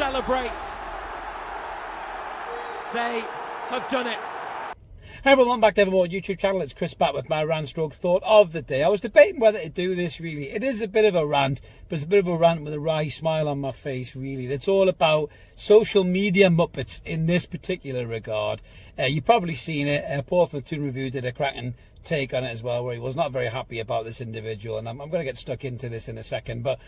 celebrate. They have done it. Hey everyone, welcome back to Evermore YouTube channel. It's Chris back with my rant stroke thought of the day. I was debating whether to do this really. It is a bit of a rant, but it's a bit of a rant with a wry smile on my face really. It's all about social media Muppets in this particular regard. You've probably seen it. Paul from the Toon Review did a cracking take on it as well, where he was not very happy about this individual, and I'm going to get stuck into this in a second. But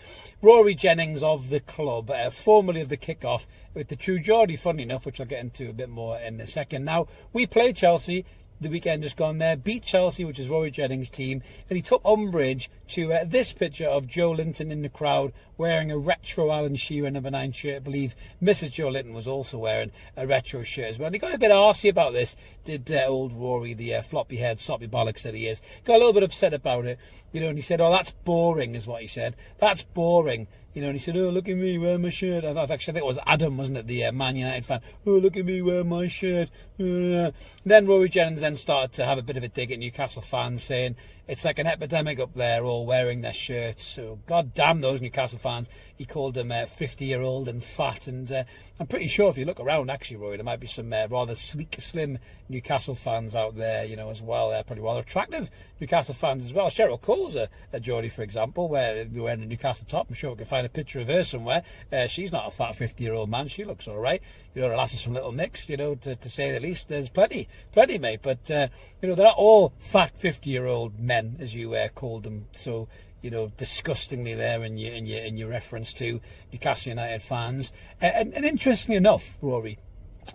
Rory Jennings of the club, formerly of the Kickoff with the True Geordie, funny enough, which I'll get into a bit more in a second. Now, we played Chelsea the weekend just gone there, beat Chelsea, which is Rory Jennings' team, and he took umbrage to this picture of Joelinton in the crowd wearing a retro Alan Shearer number 9 shirt. I believe Mrs. Joelinton was also wearing a retro shirt as well. And he got a bit arsey about this, did old Rory, the floppy-haired, soppy bollocks that he is. Got a little bit upset about it, you know, and he said, "Oh, that's boring," is what he said. "That's boring." You know, and he said, "Oh, look at me wearing my shirt." I think it was Adam, wasn't it, the Man United fan? "Oh, look at me wearing my shirt." And then Rory Jennings then started to have a bit of a dig at Newcastle fans, saying it's like an epidemic up there, all wearing their shirts. So, god damn those Newcastle fans. He called them 50-year-old and fat. And I'm pretty sure if you look around, actually, Rory, there might be some rather sleek, slim Newcastle fans out there, you know, as well. Probably rather attractive Newcastle fans as well. Cheryl Cole's a Geordie, for example, where they're wearing a Newcastle top. I'm sure we can find a picture of her somewhere. She's not a fat 50-year-old man. She looks all right. You know, the lasses from Little Mix, you know, to say the least. There's plenty, mate. But, you know, they're not all fat 50-year-old men, as you called them. So, you know, disgustingly there in your reference to Newcastle United fans. And interestingly enough, Rory,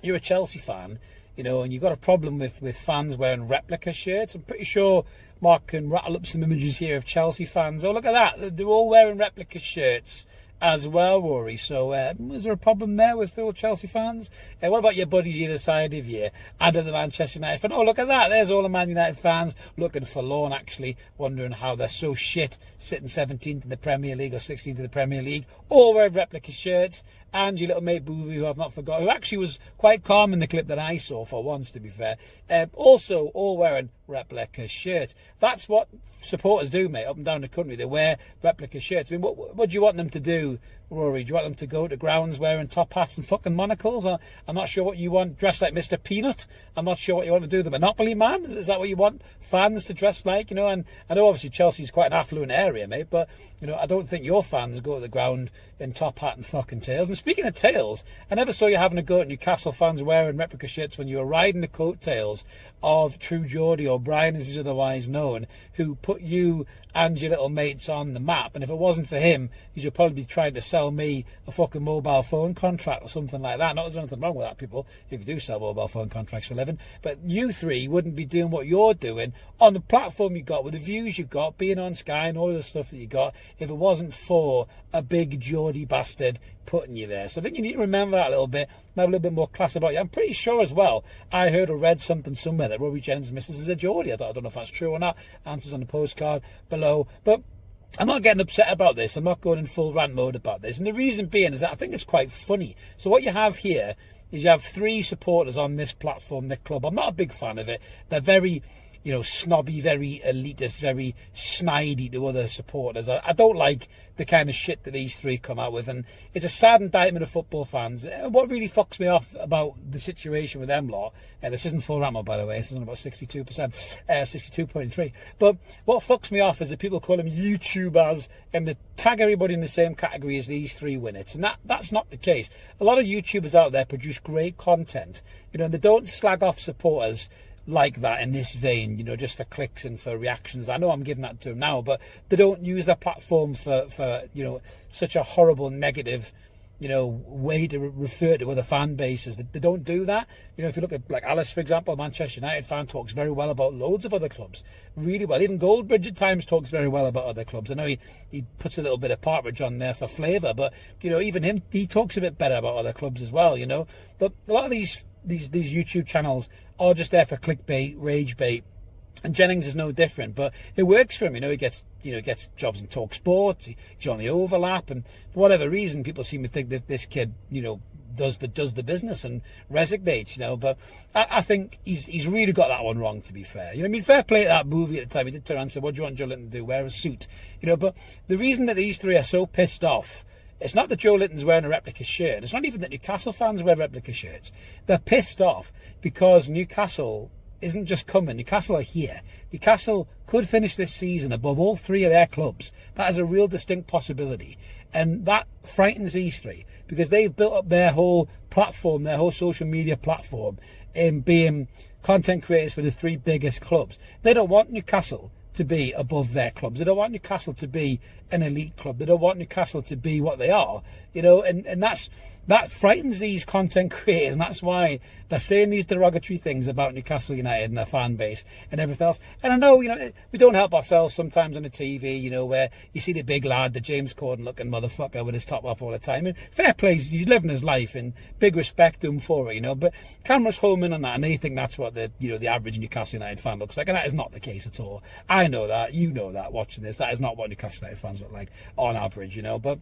you're a Chelsea fan, you know, and you've got a problem with fans wearing replica shirts. I'm pretty sure Mark can rattle up some images here of Chelsea fans. Oh, look at that. They're all wearing replica shirts as well, Rory. So is there a problem there with all Chelsea fans? What about your buddies either side of you? Adam, the Manchester United fan. Oh, look at that. There's all the Man United fans looking forlorn, actually, wondering how they're so shit, sitting 17th in the Premier League or 16th in the Premier League, all wearing replica shirts. And your little mate Boovie, who I've not forgot, who actually was quite calm in the clip that I saw for once, to be fair, also all wearing replica shirts. That's what supporters do, mate, up and down the country. They wear replica shirts. I mean, what do you want them to do, Rory? Do you want them to go to grounds wearing top hats and fucking monocles? I'm not sure what you want, dressed like Mr. Peanut. I'm not sure what you want to do. The Monopoly Man? Is that what you want fans to dress like? You know, and I know obviously Chelsea's quite an affluent area, mate, but, you know, I don't think your fans go to the ground in top hat and fucking tails. And speaking of tails, I never saw you having a go at Newcastle fans wearing replica shirts when you were riding the coattails of True Geordie, or Brian as he's otherwise known, who put you and your little mates on the map. And if it wasn't for him, you'd probably be trying to sell me a fucking mobile phone contract or something like that. Not that there's anything wrong with that, people, if you do sell mobile phone contracts for a living. But you three wouldn't be doing what you're doing on the platform you got, with the views you've got, being on Sky and all of the stuff that you got, if it wasn't for a big Geordie bastard putting you there. So I think you need to remember that a little bit and have a little bit more class about you. I'm pretty sure as well, I heard or read something somewhere that Rory Jennings' missus is a Geordie. I don't know if that's true or not. Answers on the postcard below. But I'm not getting upset about this. I'm not going in full rant mode about this. And the reason being is that I think it's quite funny. So what you have here is you have 3 supporters on this platform, the club. I'm not a big fan of it. They're very, you know, snobby, very elitist, very snidey to other supporters. I don't like the kind of shit that these 3 come out with, and it's a sad indictment of football fans. What really fucks me off about the situation with them lot, this isn't full ramble, by the way, this isn't about 62%, 62.3, but what fucks me off is that people call them YouTubers and they tag everybody in the same category as these 3 winners, and that's not the case. A lot of YouTubers out there produce great content, you know, and they don't slag off supporters like that in this vein, you know, just for clicks and for reactions. I know I'm giving that to them now, but they don't use their platform for you know, such a horrible negative, you know, way to refer to other fan bases. They don't do that. You know, if you look at like Alice, for example, a Manchester United fan, talks very well about loads of other clubs, really well. Even Goldbridge at times talks very well about other clubs. I know he puts a little bit of Partridge on there for flavour, but, you know, even him, he talks a bit better about other clubs as well, you know. But a lot of these YouTube channels are just there for clickbait, rage bait, and Jennings is no different. But it works for him, you know. He gets jobs in Talk Sports. He's on the Overlap, and for whatever reason, people seem to think that this kid, you know, does the business and resignates, you know. But I think he's really got that one wrong, to be fair. You know, I mean, fair play to that movie at the time. He did turn around and say, "What do you want Joelinton to do? Wear a suit?" You know. But the reason that these 3 are so pissed off It's not that Joelinton's wearing a replica shirt. It's not even that Newcastle fans wear replica shirts. They're pissed off because Newcastle isn't just coming. Newcastle are here. Newcastle could finish this season above all three of their clubs. That is a real distinct possibility. And that frightens these three because they've built up their whole platform, their whole social media platform in being content creators for the three biggest clubs. They don't want Newcastle to be above their clubs. They don't want Newcastle to be an elite club. They don't want Newcastle to be what they are, you know, and that frightens these content creators, and that's why they're saying these derogatory things about Newcastle United and their fan base and everything else. And I know, you know, we don't help ourselves sometimes on the TV, you know, where you see the big lad, the James Corden looking motherfucker with his top off all the time. And fair play, he's living his life, and big respect to him for it, you know. But cameras home in on that, and they think that's what the average Newcastle United fan looks like, and that is not the case at all. I know that, you know that, watching this, that is not what Newcastle United fans look like on average, you know. But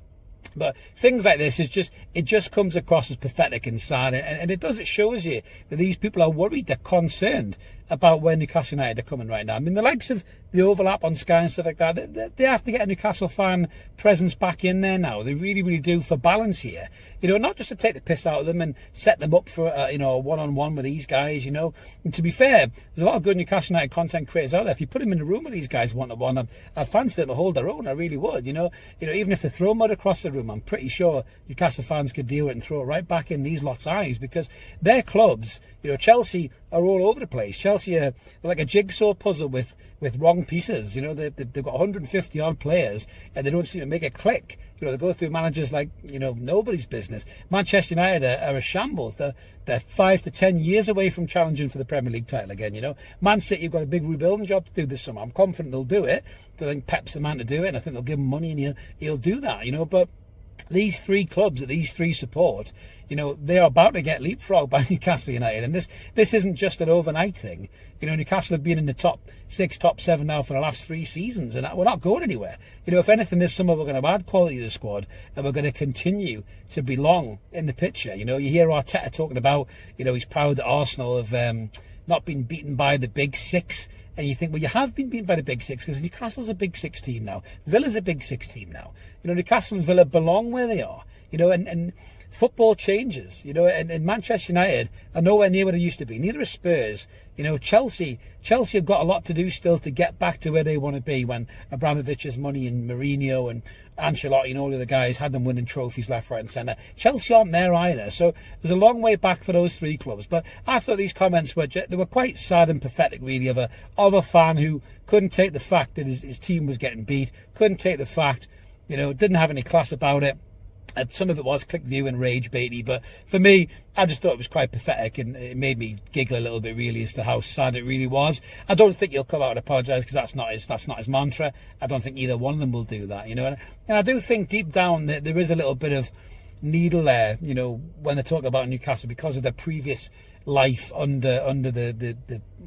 things like this it just comes across as pathetic and sad, and it shows you that these people are worried, they're concerned about where Newcastle United are coming right now. I mean, the likes of the overlap on Sky and stuff like that, they have to get a Newcastle fan presence back in there now. They really, really do, for balance here. You know, not just to take the piss out of them and set them up for, a one-on-one with these guys, you know. And to be fair, there's a lot of good Newcastle United content creators out there. If you put them in the room with these guys one-on-one, I'd fancy them to hold their own. I really would, you know. Even if they throw mud across the room, I'm pretty sure Newcastle fans could deal with it and throw it right back in these lots' eyes, because their clubs, you know, Chelsea are all over the place. Chelsea are like a jigsaw puzzle with wrong pieces. You know, they've got 150 odd players and they don't seem to make a click. You know, they go through managers like, you know, nobody's business. Manchester United are a shambles. They're 5 to 10 years away from challenging for the Premier League title again, you know. Man City have got a big rebuilding job to do this summer. I'm confident they'll do it. I think Pep's the man to do it, and I think they'll give him money and he'll do that, you know. But these three clubs that these three support, you know, they are about to get leapfrogged by Newcastle United. And this isn't just an overnight thing. You know, Newcastle have been in the top 6, top 7 now for the last 3 seasons, and we're not going anywhere. You know, if anything, this summer we're going to add quality to the squad, and we're going to continue to belong in the picture. You know, you hear Arteta talking about, you know, he's proud that Arsenal have not been beaten by the big 6. And you think, well, you have been beaten by the big 6, because Newcastle's a big 6 team now. Villa's a big 6 team now. You know, Newcastle and Villa belong where they are. You know, and football changes. You know, and Manchester United are nowhere near where they used to be. Neither are Spurs. You know, Chelsea have got a lot to do still to get back to where they want to be, when Abramovich's money and Mourinho and Ancelotti and all the other guys had them winning trophies left, right and centre. Chelsea aren't there either. So there's a long way back for those 3 clubs. But I thought these comments were quite sad and pathetic, really, of a fan who couldn't take the fact that his team was getting beat, couldn't take the fact, you know, didn't have any class about it. And some of it was click view and rage baity, but for me, I just thought it was quite pathetic, and it made me giggle a little bit, really, as to how sad it really was. I don't think he'll come out and apologise, because that's not his mantra. I don't think either one of them will do that, you know. And I do think deep down that there is a little bit of needle there, you know, when they talk about Newcastle, because of their previous life under the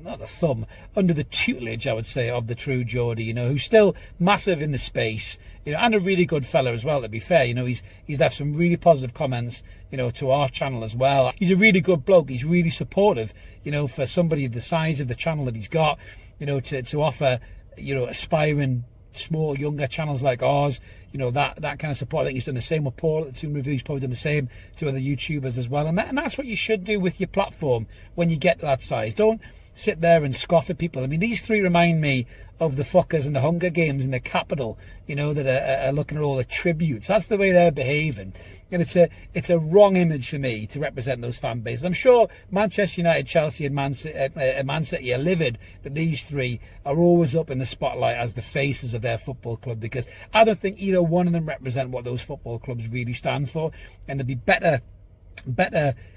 not the thumb, under the tutelage, I would say, of the true Geordie, you know, who's still massive in the space, you know, and a really good fella as well, to be fair. You know, he's left some really positive comments, you know, to our channel as well. He's a really good bloke. He's really supportive, you know, for somebody the size of the channel that he's got, you know, to offer, you know, aspiring small, younger channels like ours, you know, that kind of support. I think he's done the same with Paul at the Toon Review. He's probably done the same to other YouTubers as well. And that's what you should do with your platform when you get to that size. Don't sit there and scoff at people. I mean, these 3 remind me of the fuckers in the Hunger Games in the Capitol, you know, that are looking at all the tributes. That's the way they're behaving. And it's a wrong image for me to represent those fan bases. I'm sure Manchester United, Chelsea and Man City are livid that these 3 are always up in the spotlight as the faces of their football club, because I don't think either one of them represent what those football clubs really stand for. And there'd be better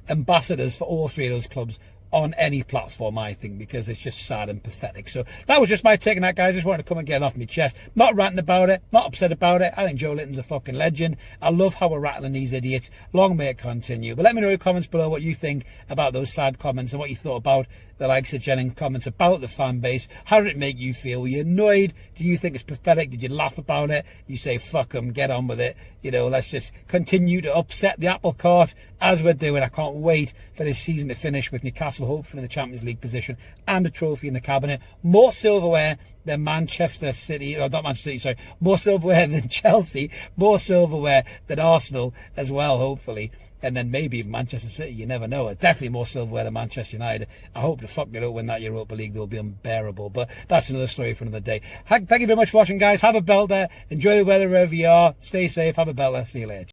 ambassadors for all 3 of those clubs on any platform, I think, because it's just sad and pathetic. So that was just my take on that, guys. Just wanted to come and get it off my chest. Not ranting about it, not upset about it. I think Joelinton's a fucking legend. I love how we're rattling these idiots. Long may it continue. But let me know in the comments below what you think about those sad comments, and what you thought about the likes of Jennings' comments about the fan base. How did it make you feel? Were you annoyed? Do you think it's pathetic? Did you laugh about it? You say, fuck them, get on with it. You know, let's just continue to upset the apple cart as we're doing, I can't wait for this season to finish with Newcastle hopefully in the Champions League position and a trophy in the cabinet. More silverware than Manchester City, or not Manchester City, sorry, more silverware than Chelsea, more silverware than Arsenal as well, hopefully. And then maybe even Manchester City, you never know. Definitely more silverware than Manchester United. I hope the fuck they don't win that Europa League. They'll be unbearable. But that's another story for another day. Thank you very much for watching, guys. Have a belter. Enjoy the weather wherever you are. Stay safe. Have a belter. See you later.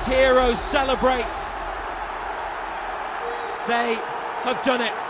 Heroes celebrate. They have done it.